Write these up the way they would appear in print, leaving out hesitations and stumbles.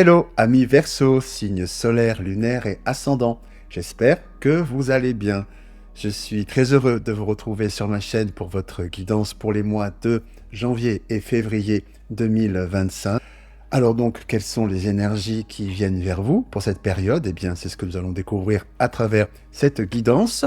Hello, amis Verseau, signe solaire, lunaire et ascendant. J'espère que vous allez bien. Je suis très heureux de vous retrouver sur ma chaîne pour votre guidance pour les mois de janvier et février 2025. Alors donc, quelles sont les énergies qui viennent vers vous pour cette période? Eh bien, c'est ce que nous allons découvrir à travers cette guidance.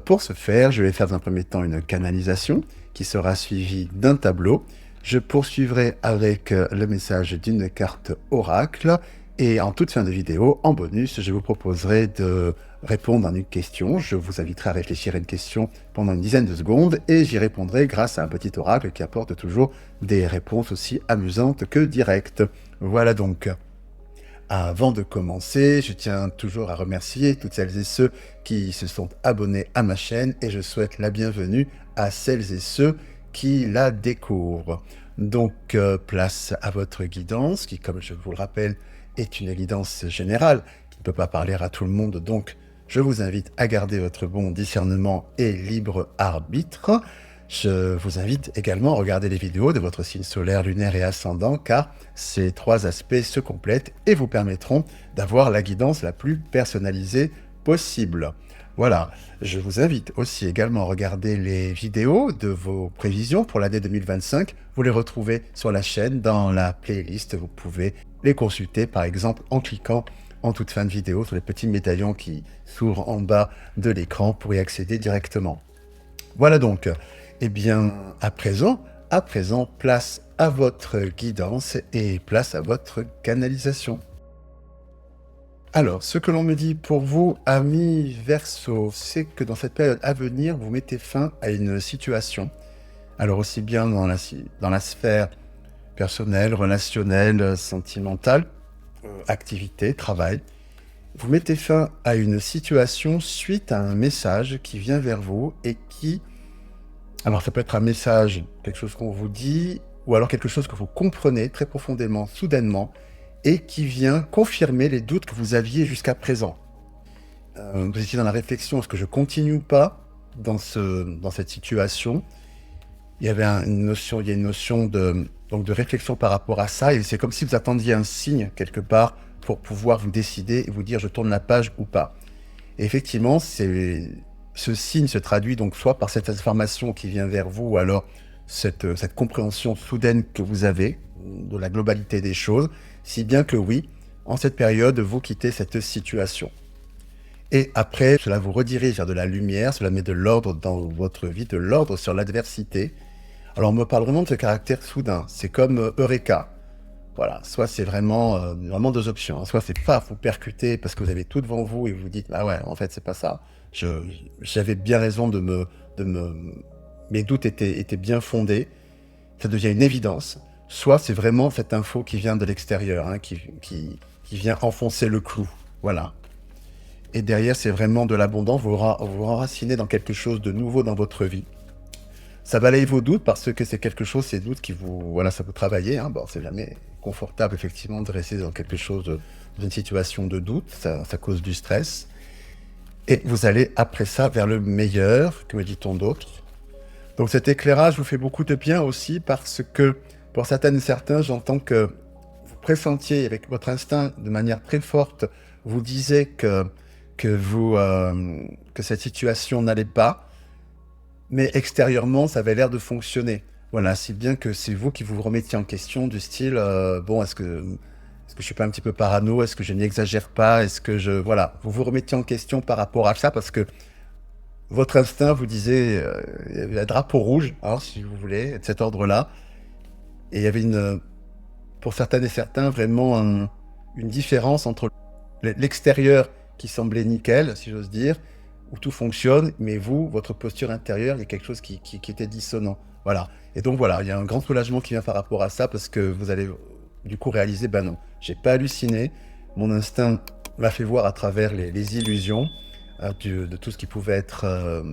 Pour ce faire, je vais faire dans un premier temps une canalisation qui sera suivie d'un tableau. Je poursuivrai avec le message d'une carte oracle et en toute fin de vidéo, en bonus, je vous proposerai de répondre à une question. Je vous inviterai à réfléchir à une question pendant une dizaine de secondes et j'y répondrai grâce à un petit oracle qui apporte toujours des réponses aussi amusantes que directes. Voilà donc. Avant de commencer, je tiens toujours à remercier toutes celles et ceux qui se sont abonnés à ma chaîne et je souhaite la bienvenue à celles et ceux qui la découvrent. Donc, place à votre guidance, qui, comme je vous le rappelle, est une guidance générale, qui ne peut pas parler à tout le monde. Donc, je vous invite à garder votre bon discernement et libre arbitre. Je vous invite également à regarder les vidéos de votre signe solaire, lunaire et ascendant, car ces trois aspects se complètent et vous permettront d'avoir la guidance la plus personnalisée possible. Voilà, je vous invite aussi également à regarder les vidéos de vos prévisions pour l'année 2025. Vous les retrouvez sur la chaîne dans la playlist. Vous pouvez les consulter par exemple en cliquant en toute fin de vidéo sur les petits médaillons qui s'ouvrent en bas de l'écran pour y accéder directement. Voilà donc. Eh bien, à présent, place à votre guidance et place à votre canalisation. Alors, ce que l'on me dit pour vous, amis Verseau, c'est que dans cette période à venir, vous mettez fin à une situation. Alors, aussi bien dans la sphère personnelle, relationnelle, sentimentale, activité, travail, vous mettez fin à une situation suite à un message qui vient vers vous et qui... Alors, ça peut être un message, quelque chose qu'on vous dit, ou alors quelque chose que vous comprenez très profondément, soudainement, et qui vient confirmer les doutes que vous aviez jusqu'à présent. Vous étiez dans la réflexion, est-ce que je continue ou pas dans cette situation? Il y avait une notion de réflexion par rapport à ça, et c'est comme si vous attendiez un signe quelque part pour pouvoir vous décider et vous dire je tourne la page ou pas. Et effectivement, ce signe se traduit donc soit par cette information qui vient vers vous, ou alors cette compréhension soudaine que vous avez de la globalité des choses, si bien que oui, en cette période, vous quittez cette situation. Et après, cela vous redirige vers de la lumière, cela met de l'ordre dans votre vie, de l'ordre sur l'adversité. Alors on me parle vraiment de ce caractère soudain, c'est comme Eureka. Voilà, soit c'est vraiment deux options, hein. Soit c'est pas vous percuter parce que vous avez tout devant vous et vous vous dites ah ouais, en fait c'est pas ça. J'avais bien raison mes doutes étaient bien fondés. Ça devient une évidence. Soit c'est vraiment cette info qui vient de l'extérieur, hein, qui vient enfoncer le clou. Voilà. Et derrière, c'est vraiment de l'abondance. Vous vous enracinez dans quelque chose de nouveau dans votre vie. Ça balaye vos doutes parce que c'est quelque chose, ces doutes qui voilà, ça peut travailler, hein. Bon, c'est jamais confortable, effectivement, de rester dans quelque chose, dans une situation de doute. Ça cause du stress. Et vous allez, après ça, vers le meilleur, que me dit-on d'autre? Donc cet éclairage vous fait beaucoup de bien aussi parce que, pour certaines et certains, j'entends que vous pressentiez avec votre instinct de manière très forte, vous disiez que cette situation n'allait pas, mais extérieurement, ça avait l'air de fonctionner. Voilà, si bien que c'est vous qui vous remettiez en question du style, bon, est-ce que je suis pas un petit peu parano? Est-ce que je n'exagère pas? Est-ce que voilà, vous vous remettiez en question par rapport à ça parce que votre instinct vous disait, il y avait un drapeau rouge, hein, si vous voulez, de cet ordre-là, et il y avait pour certaines et certains, vraiment une différence entre l'extérieur qui semblait nickel, si j'ose dire, où tout fonctionne, mais vous, votre posture intérieure, il y a quelque chose qui était dissonant. Voilà. Et donc voilà, il y a un grand soulagement qui vient par rapport à ça, parce que vous allez du coup réaliser, ben non, j'ai pas halluciné, mon instinct m'a fait voir à travers les illusions de tout ce qui pouvait être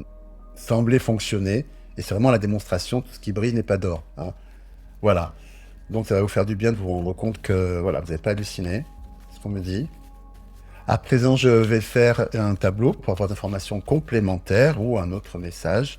semblé fonctionner, et c'est vraiment la démonstration, tout ce qui brille n'est pas d'or, hein. Voilà. Donc ça va vous faire du bien de vous rendre compte que voilà, vous n'avez pas halluciné, c'est ce qu'on me dit. À présent, je vais faire un tableau pour avoir des informations complémentaires ou un autre message.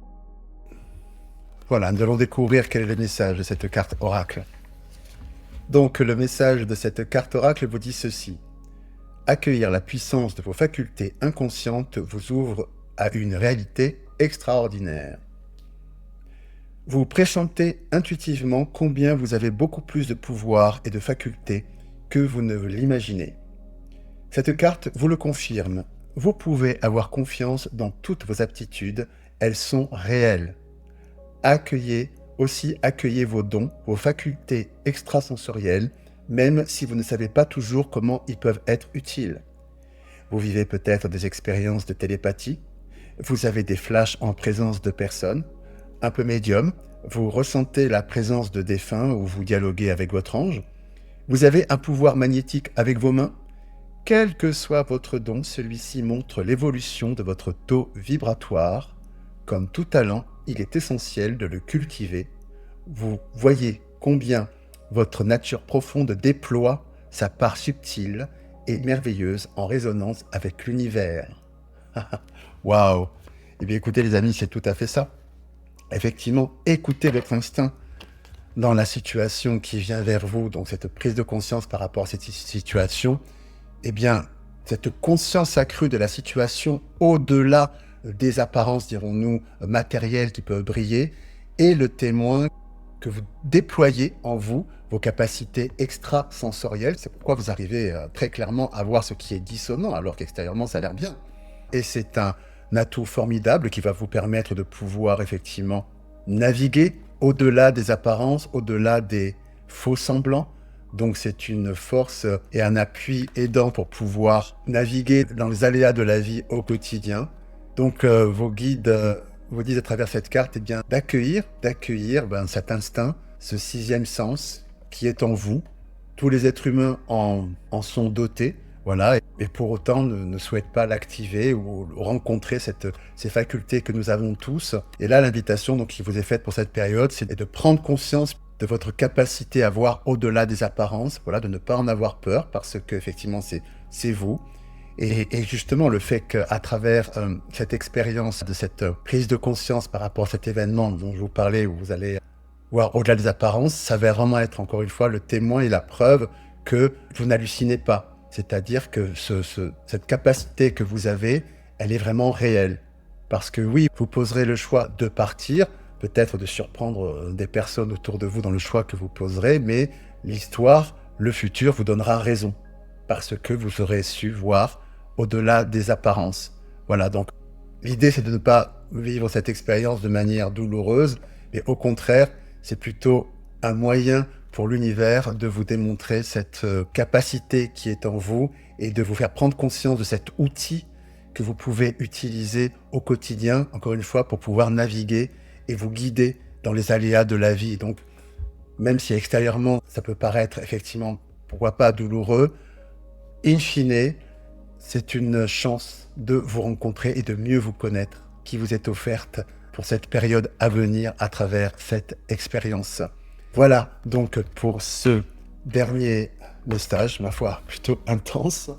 Voilà, nous allons découvrir quel est le message de cette carte oracle. Donc, le message de cette carte oracle vous dit ceci. Accueillir la puissance de vos facultés inconscientes vous ouvre à une réalité extraordinaire. Vous pressentez intuitivement combien vous avez beaucoup plus de pouvoir et de facultés que vous ne l'imaginez. Cette carte vous le confirme. Vous pouvez avoir confiance dans toutes vos aptitudes, elles sont réelles. Accueillez vos dons, vos facultés extrasensorielles, même si vous ne savez pas toujours comment ils peuvent être utiles. Vous vivez peut-être des expériences de télépathie, vous avez des flashs en présence de personnes, un peu médium, vous ressentez la présence de défunts ou vous dialoguez avec votre ange, vous avez un pouvoir magnétique avec vos mains. Quel que soit votre don, celui-ci montre l'évolution de votre taux vibratoire. Comme tout talent, il est essentiel de le cultiver. Vous voyez combien votre nature profonde déploie sa part subtile et merveilleuse en résonance avec l'univers. Waouh! Eh bien écoutez les amis, c'est tout à fait ça. Effectivement, écoutez votre instinct dans la situation qui vient vers vous, donc cette prise de conscience par rapport à cette situation, eh bien, cette conscience accrue de la situation au-delà des apparences, dirons-nous, matérielles qui peuvent briller, est le témoin que vous déployez en vous vos capacités extrasensorielles. C'est pourquoi vous arrivez très clairement à voir ce qui est dissonant, alors qu'extérieurement, ça a l'air bien. Et c'est un atout formidable qui va vous permettre de pouvoir effectivement naviguer au-delà des apparences, au-delà des faux semblants. Donc c'est une force et un appui aidant pour pouvoir naviguer dans les aléas de la vie au quotidien. Donc vos guides vous disent à travers cette carte eh bien, d'accueillir cet instinct, ce sixième sens qui est en vous. Tous les êtres humains en sont dotés, voilà, et pour autant ne souhaitent pas l'activer ou rencontrer ces facultés que nous avons tous. Et là, l'invitation donc, qui vous est faite pour cette période, c'est de prendre conscience de votre capacité à voir au-delà des apparences, voilà, de ne pas en avoir peur, parce que effectivement c'est vous. Et justement, le fait qu'à travers cette expérience, de cette prise de conscience par rapport à cet événement dont je vous parlais, où vous allez voir au-delà des apparences, ça va vraiment être encore une fois le témoin et la preuve que vous n'hallucinez pas. C'est-à-dire que cette capacité que vous avez, elle est vraiment réelle. Parce que oui, vous poserez le choix de partir, peut-être de surprendre des personnes autour de vous dans le choix que vous poserez, mais l'histoire, le futur vous donnera raison. Parce que vous aurez su voir au-delà des apparences. Voilà, donc l'idée c'est de ne pas vivre cette expérience de manière douloureuse, mais au contraire, c'est plutôt un moyen pour l'univers de vous démontrer cette capacité qui est en vous et de vous faire prendre conscience de cet outil que vous pouvez utiliser au quotidien, encore une fois, pour pouvoir naviguer et vous guider dans les aléas de la vie. Donc, même si extérieurement, ça peut paraître effectivement, pourquoi pas douloureux, in fine, c'est une chance de vous rencontrer et de mieux vous connaître qui vous est offerte pour cette période à venir à travers cette expérience. Voilà donc pour ce dernier message, ma foi, plutôt intense.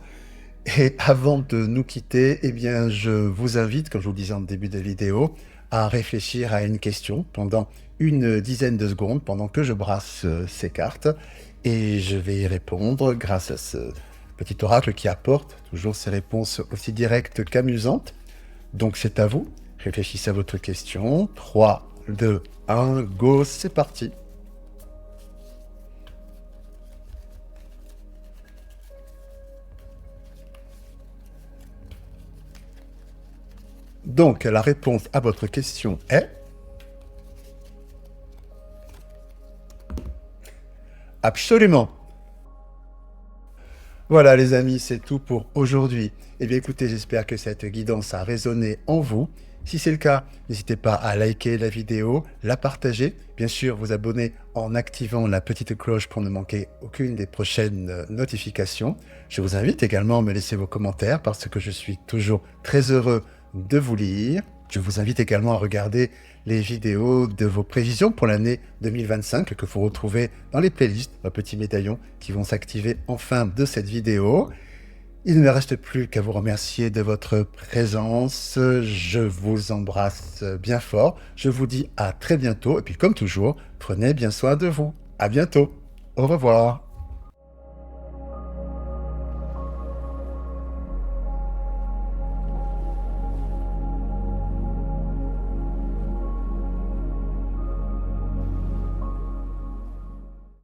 Et avant de nous quitter, eh bien, je vous invite, comme je vous le disais en début de vidéo, à réfléchir à une question pendant une dizaine de secondes, pendant que je brasse ces cartes. Et je vais y répondre grâce à ce petit oracle qui apporte toujours ces réponses aussi directes qu'amusantes. Donc c'est à vous. Réfléchissez à votre question. 3, 2, 1, go, c'est parti. Donc, la réponse à votre question est... Absolument. Voilà les amis, c'est tout pour aujourd'hui. Eh bien écoutez, j'espère que cette guidance a résonné en vous. Si c'est le cas, n'hésitez pas à liker la vidéo, la partager, bien sûr vous abonner en activant la petite cloche pour ne manquer aucune des prochaines notifications. Je vous invite également à me laisser vos commentaires parce que je suis toujours très heureux de vous lire. Je vous invite également à regarder les vidéos de vos prévisions pour l'année 2025 que vous retrouvez dans les playlists, un petit médaillon qui vont s'activer en fin de cette vidéo. Il ne me reste plus qu'à vous remercier de votre présence. Je vous embrasse bien fort. Je vous dis à très bientôt. Et puis comme toujours, prenez bien soin de vous. À bientôt. Au revoir.